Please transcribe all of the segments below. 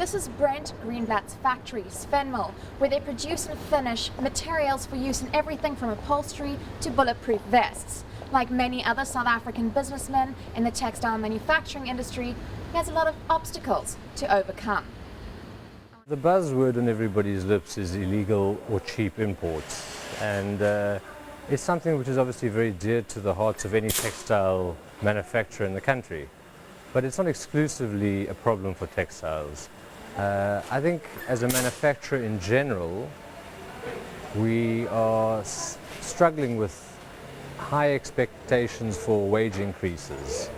This is Brent Greenblatt's factory, Svenmill, where they produce and finish materials for use in everything from upholstery to bulletproof vests. Like many other South African businessmen in the textile manufacturing industry, he has a lot of obstacles to overcome. The buzzword on everybody's lips is illegal or cheap imports, and it's something which is obviously very dear to the hearts of any textile manufacturer in the country. But it's not exclusively a problem for textiles. I think as a manufacturer in general, we are struggling with high expectations for wage increases.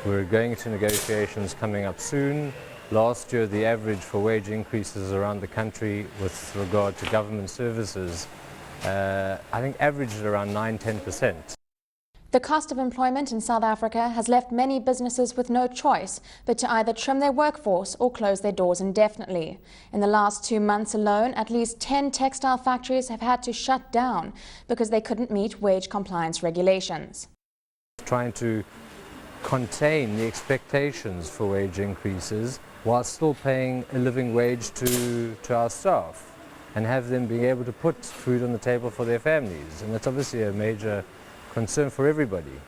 We're going to negotiations coming up soon. Last year, the average for wage increases around the country with regard to government services, I think averaged around 9–10%. The cost of employment in South Africa has left many businesses with no choice but to either trim their workforce or close their doors indefinitely. In the last 2 months alone, at least 10 textile factories have had to shut down because they couldn't meet wage compliance regulations. Trying to contain the expectations for wage increases while still paying a living wage to our staff and have them be able to put food on the table for their families. And that's obviously a major concern for everybody.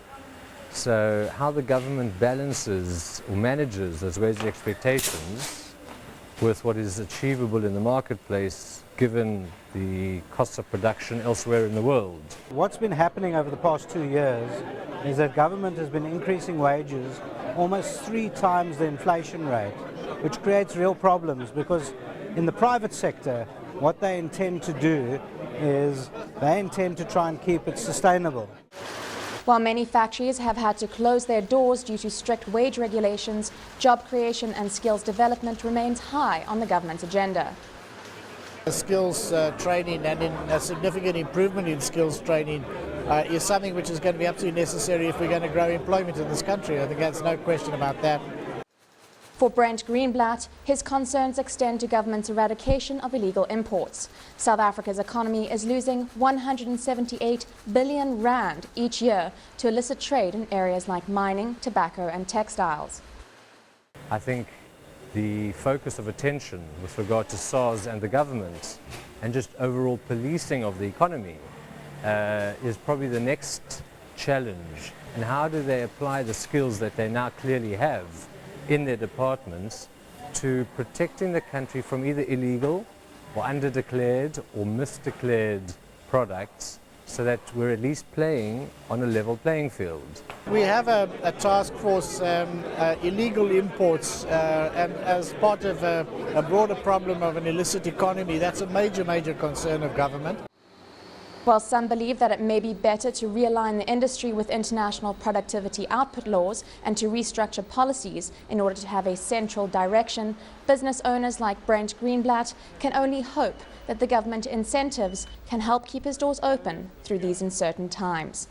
So how the government balances or manages those wage expectations with what is achievable in the marketplace given the cost of production elsewhere in the world. What's been happening over the past 2 years is that government has been increasing wages almost 3 times the inflation rate, which creates real problems because in the private sector what they intend to do is they intend to try and keep it sustainable. While many factories have had to close their doors due to strict wage regulations, job creation and skills development remains high on the government's agenda. Skills training and a significant improvement in skills training is something which is going to be absolutely necessary if we're going to grow employment in this country. I think there's no question about that. For Brent Greenblatt, his concerns extend to government's eradication of illegal imports. South Africa's economy is losing 178 billion rand each year to illicit trade in areas like mining, tobacco and textiles. I think the focus of attention with regard to SARS and the government and just overall policing of the economy is probably the next challenge. And how do they apply the skills that they now clearly have in their departments to protecting the country from either illegal or underdeclared or misdeclared products so that we're at least playing on a level playing field. We have a task force, illegal imports, and as part of a broader problem of an illicit economy, that's a major concern of government. While some believe that it may be better to realign the industry with international productivity output laws and to restructure policies in order to have a central direction, business owners like Brent Greenblatt can only hope that the government incentives can help keep his doors open through these uncertain times.